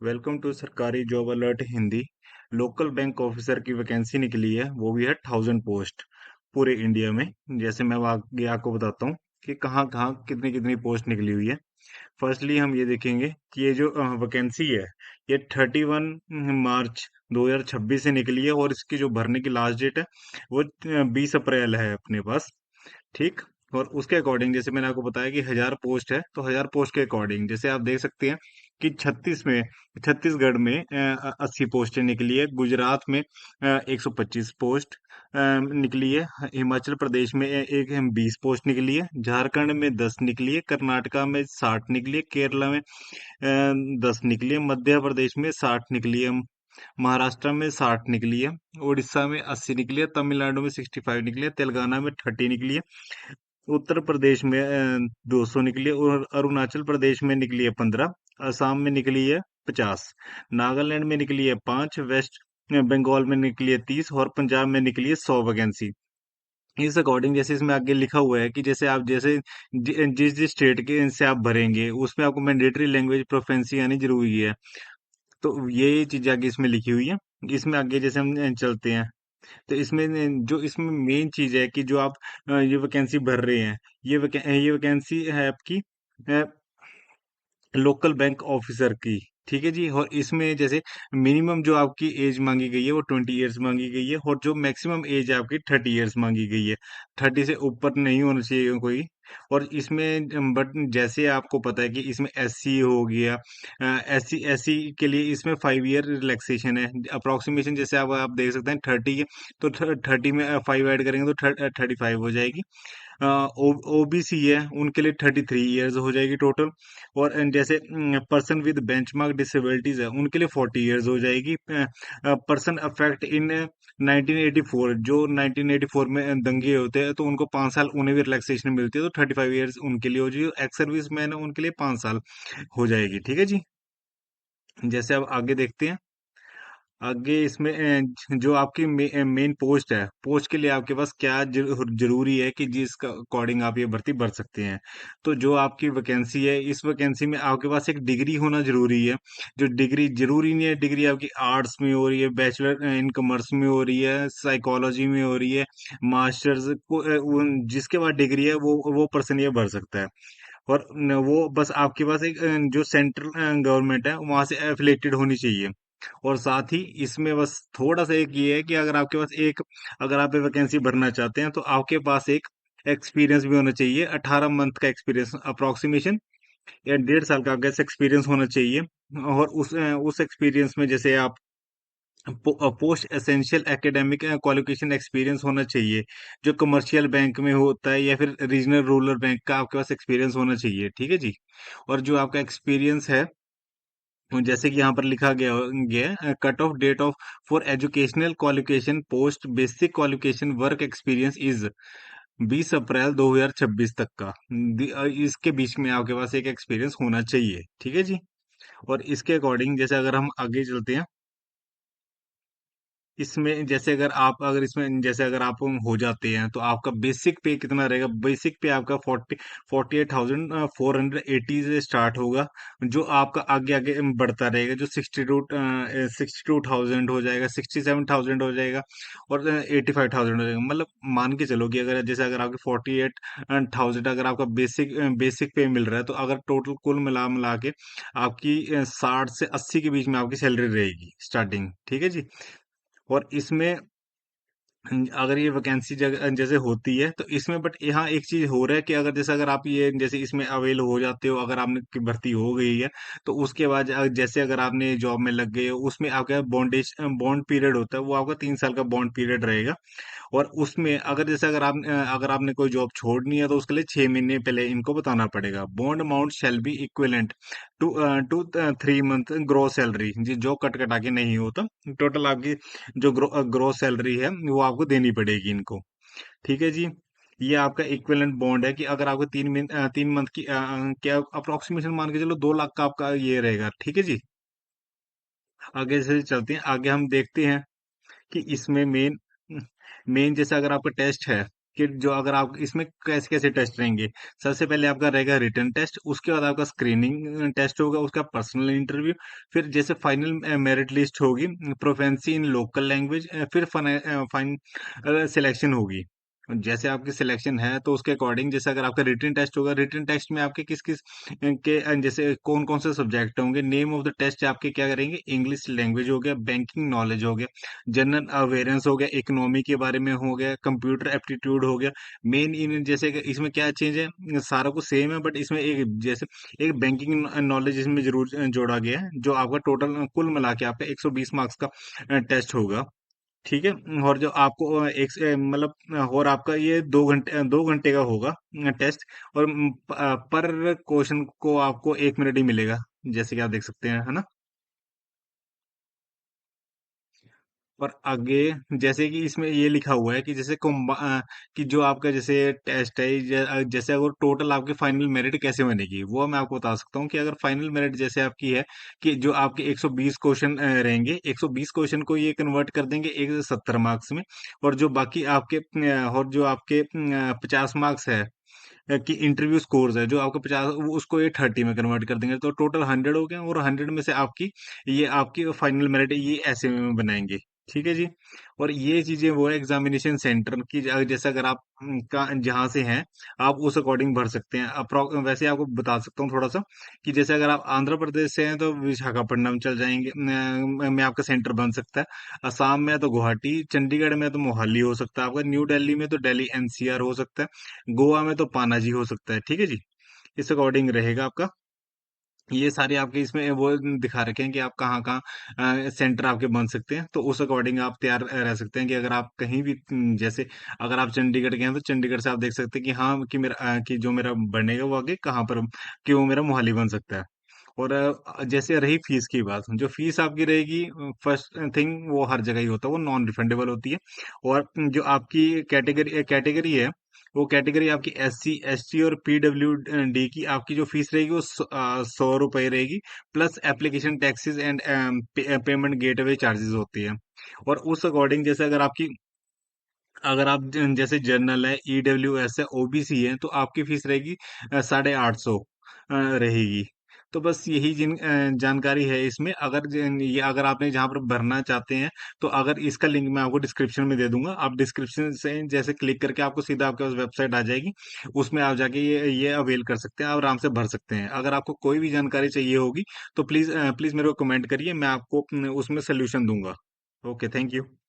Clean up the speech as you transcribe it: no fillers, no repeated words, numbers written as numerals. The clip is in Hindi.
वेलकम टू सरकारी job alert Hindi. Local bank officer की वैकेंसी निकली है, वो भी है 1000 पोस्ट पूरे इंडिया में। जैसे मैं आगे आपको बताता हूँ कि कहाँ कहाँ कितनी कितनी पोस्ट निकली हुई है। फर्स्टली हम ये देखेंगे कि ये जो वैकेंसी है, ये 31 मार्च 2026 से निकली है और इसकी जो भरने की लास्ट डेट है वो 20 अप्रैल है अपने पास। ठीक। और उसके अकॉर्डिंग जैसे मैंने आपको बताया कि 1000 पोस्ट है, तो 1000 पोस्ट के अकॉर्डिंग जैसे आप देख सकते हैं कि छत्तीसगढ़ में 80 पोस्टें निकली है, गुजरात में 125 पोस्ट निकली है, हिमाचल प्रदेश में एक 20 पोस्ट निकली है, झारखंड में 10 निकली है, कर्नाटका में 60 निकली है, केरला में 10 निकली है, मध्य प्रदेश में 60 निकली है, महाराष्ट्र में 60 निकली है, उड़ीसा में 80 निकली है, तमिलनाडु में 65 निकली है, तेलंगाना में 30 निकली है, उत्तर प्रदेश में 200 निकली है और अरुणाचल प्रदेश में निकली है 15, असम में निकली है 50, नागालैंड में निकली है 5, वेस्ट बंगाल में निकली है 30 और पंजाब में निकली है 100 वैकेंसी। इस अकॉर्डिंग जैसे इसमें आगे लिखा हुआ है कि जैसे आप जैसे जिस जिस स्टेट के से आप भरेंगे उसमें आपको मैंडेटरी लैंग्वेज प्रोफेंसी आनी जरूरी है। तो ये चीज आगे इसमें लिखी हुई है। इसमें आगे जैसे हम चलते हैं, तो इसमें जो इसमें मेन चीज है कि जो आप ये वैकेंसी भर रहे हैं, ये वैकेंसी है आपकी लोकल बैंक ऑफिसर की। ठीक है जी। और इसमें जैसे मिनिमम जो आपकी एज मांगी गई है वो 20 ईयर्स मांगी गई है और जो मैक्सिमम एज है आपकी 30 ईयर्स मांगी गई है। 30 से ऊपर नहीं होना चाहिए कोई। और इसमें बट जैसे आपको पता है कि इसमें एससी हो गया, एससी के लिए इसमें 5 ईयर रिलैक्सेशन है अप्रोक्सीमेशन। जैसे आप देख सकते हैं 30 है, तो 30 में 5 ऐड करेंगे तो 35 हो जाएगी। ओबीसी है उनके लिए 33 ईयर्स हो जाएगी टोटल। और जैसे पर्सन विद बेंचमार्क डिसेबिलिटीज है उनके लिए 40 ईयर्स हो जाएगी। पर्सन अफेक्ट इन 1984, जो 1984 में दंगे होते हैं तो उनको 5 साल उन्हें भी रिलैक्सेशन मिलती है, तो 35 ईयर्स उनके लिए हो जाएगी। एक्स सर्विस मैन है उनके लिए 5 साल हो जाएगी। ठीक है जी। जैसे अब आगे देखते हैं, आगे इसमें जो आपकी मेन पोस्ट है, पोस्ट के लिए आपके पास क्या जरूरी है कि जिसका अकॉर्डिंग आप ये भर्ती भर सकते हैं। तो जो आपकी वैकेंसी है, इस वैकेंसी में आपके पास एक डिग्री होना जरूरी है। जो डिग्री जरूरी नहीं है, डिग्री आपकी आर्ट्स में हो रही है, बैचलर इन कॉमर्स में हो रही है, साइकोलॉजी में हो रही है, मास्टर्स को जिसके बाद डिग्री है वो पर्सन ये भर सकता है। और वो बस आपके पास एक जो सेंट्रल गवर्नमेंट है वहां से एफिलेटेड होनी चाहिए। और साथ ही इसमें बस थोड़ा सा एक ये है कि अगर आप वैकेंसी भरना चाहते हैं तो आपके पास एक एक्सपीरियंस भी होना चाहिए, 18 मंथ का एक्सपीरियंस अप्रोक्सीमेशन, या 1.5 साल का आपका एक्सपीरियंस होना चाहिए। और उस एक्सपीरियंस में जैसे आप post essential academic qualification experience होना चाहिए, जो कमर्शियल बैंक में होता है या फिर रीजनल रूरल बैंक का आपके पास एक्सपीरियंस होना चाहिए। ठीक है जी। और जो आपका एक्सपीरियंस है, जैसे कि यहाँ पर लिखा गया cut off date of for educational qualification post basic qualification work experience is 20 April 2026 तक का। इसके बीच में आपके पास एक एक्सपीरियंस होना चाहिए। ठीक है जी। और इसके अकॉर्डिंग जैसे अगर हम आगे चलते हैं, इसमें जैसे अगर इसमें जैसे अगर आप हो जाते हैं तो आपका बेसिक पे कितना रहेगा। बेसिक पे आपका 48,480 से स्टार्ट होगा, जो आपका आगे आगे बढ़ता रहेगा, जो 62,000 हो जाएगा, 67,000 हो जाएगा और 85,000 हो जाएगा। मतलब मान के चलो कि अगर आपके 48,000 अगर आपका बेसिक पे मिल रहा है, तो अगर टोटल कुल मिला मिला के आपकी 60 से 80 के बीच में आपकी सैलरी रहेगी स्टार्टिंग। ठीक है जी। और इसमें अगर ये वैकेंसी जैसे होती है तो इसमें बट यहाँ एक चीज हो रहा है कि अगर आप ये जैसे इसमें अवेल हो जाते हो, अगर आपने की भर्ती हो गई है, तो उसके बाद जैसे अगर आपने जॉब में लग गए हो, उसमें आपका बॉन्ड पीरियड होता है, वो आपका 3 साल का बॉन्ड पीरियड रहेगा। और उसमें अगर आपने कोई जॉब छोड़नी है तो उसके लिए 6 महीने पहले इनको बताना पड़ेगा। Bond amount shall be equivalent to to 3 month gross salary, जी जो कट कटा के नहीं होता, टोटल आपकी जो ग्रोस सैलरी है वो आपको देनी पड़ेगी इनको। ठीक है जी। ये आपका इक्विवेलेंट बॉन्ड है कि अगर आपको 3 मंथ की क्या अप्रोक्सीमेशन मान के चलो 2 लाख का आपका ये रहेगा। ठीक है जी। आगे से चलते हैं, आगे हम देखते हैं कि इसमें मेन मेन जैसे अगर आपका टेस्ट है, कि जो अगर आप इसमें कैसे कैसे टेस्ट रहेंगे। सबसे पहले आपका रहेगा रिटन टेस्ट, उसके बाद आपका स्क्रीनिंग टेस्ट होगा, उसका पर्सनल इंटरव्यू, फिर जैसे फाइनल मेरिट लिस्ट होगी, प्रोफेंसी इन लोकल लैंग्वेज, फिर फाइनल सिलेक्शन होगी। जैसे आपकी सिलेक्शन है तो उसके अकॉर्डिंग, जैसे अगर आपका रिटन टेस्ट होगा, रिटन टेस्ट में आपके किस किस के जैसे कौन कौन से सब्जेक्ट होंगे, नेम ऑफ द टेस्ट आपके क्या करेंगे, इंग्लिश लैंग्वेज हो गया, बैंकिंग नॉलेज हो गया, जनरल अवेयरेंस हो गया, इकोनॉमी के बारे में हो गया, कंप्यूटर एप्टीट्यूड हो गया। मेन इन जैसे कि इसमें क्या चेंज है, सारा कुछ सेम है, बट इसमें एक जैसे एक बैंकिंग नॉलेज इसमें जरूर जोड़ा गया है, जो आपका टोटल कुल मिला के आपका 120 मार्क्स का टेस्ट होगा। ठीक है। और जो आपको एक मतलब और आपका ये 2 घंटे का होगा टेस्ट। और पर क्वेश्चन को आपको 1 मिनट ही मिलेगा, जैसे कि आप देख सकते हैं, है ना। और आगे जैसे कि इसमें ये लिखा हुआ है कि जैसे कि जो आपका जैसे टेस्ट है, जैसे अगर टोटल आपके फाइनल मेरिट कैसे बनेगी, वो मैं आपको बता सकता हूँ कि अगर फाइनल मेरिट जैसे आपकी है कि जो आपके 120 क्वेश्चन रहेंगे, 120 क्वेश्चन को ये कन्वर्ट कर देंगे 170 मार्क्स में। और जो बाकी आपके 50 मार्क्स है कि इंटरव्यू स्कोर्स है, जो आपके 50 उसको ये 30 में कन्वर्ट कर देंगे, तो टोटल 100 हो गए, और 100 में से आपकी फाइनल मेरिट ये ऐसे में बनाएंगे। ठीक है जी। और ये चीजें वो है एग्जामिनेशन सेंटर की, जैसे अगर आप का जहाँ से हैं, आप उस अकॉर्डिंग भर सकते हैं। वैसे आपको बता सकता हूँ थोड़ा सा कि जैसे अगर आप आंध्र प्रदेश से हैं तो विशाखापट्टनम चल जाएंगे, में आपका सेंटर बन सकता है। असम में है तो गुवाहाटी, चंडीगढ़ में तो मोहाली हो सकता है आपका, न्यू दिल्ली में तो दिल्ली एनसीआर हो सकता है, गोवा में तो पनाजी हो सकता है। ठीक है जी। इस अकॉर्डिंग रहेगा आपका। ये सारे आपके इसमें वो दिखा रखे हैं कि आप कहाँ कहाँ सेंटर आपके बन सकते हैं, तो उस अकॉर्डिंग आप तैयार रह सकते हैं कि अगर आप कहीं भी जैसे अगर आप चंडीगढ़ के हैं तो चंडीगढ़ से आप देख सकते हैं कि हाँ कि कि जो मेरा बनेगा वो आगे कहाँ पर, कि वो मेरा मोहाली बन सकता है। और जैसे रही फीस की बात, जो फीस आपकी रहेगी, फर्स्ट थिंग वो हर जगह ही होता है, वो नॉन रिफंडेबल होती है। और जो आपकी कैटेगरी कैटेगरी है, वो कैटेगरी आपकी SC ST और PWD की आपकी जो फीस रहेगी वो 100 रुपये रहेगी, plus application taxes and payment gateway charges होती है। और उस अकॉर्डिंग जैसे अगर आप जैसे जनरल है, EWS है, OBC है, तो आपकी फीस रहेगी 850 रहेगी। तो बस यही जानकारी है इसमें। ये अगर आपने जहाँ पर भरना चाहते हैं, तो अगर इसका लिंक मैं आपको डिस्क्रिप्शन में दे दूंगा, आप डिस्क्रिप्शन से जैसे क्लिक करके आपको सीधा आपके पास वेबसाइट आ जाएगी, उसमें आप जाके ये अवेल कर सकते हैं, आप आराम से भर सकते हैं। अगर आपको कोई भी जानकारी चाहिए होगी तो प्लीज प्लीज मेरे को कमेंट करिए, मैं आपको उसमें सोल्यूशन दूंगा। Okay, thank you.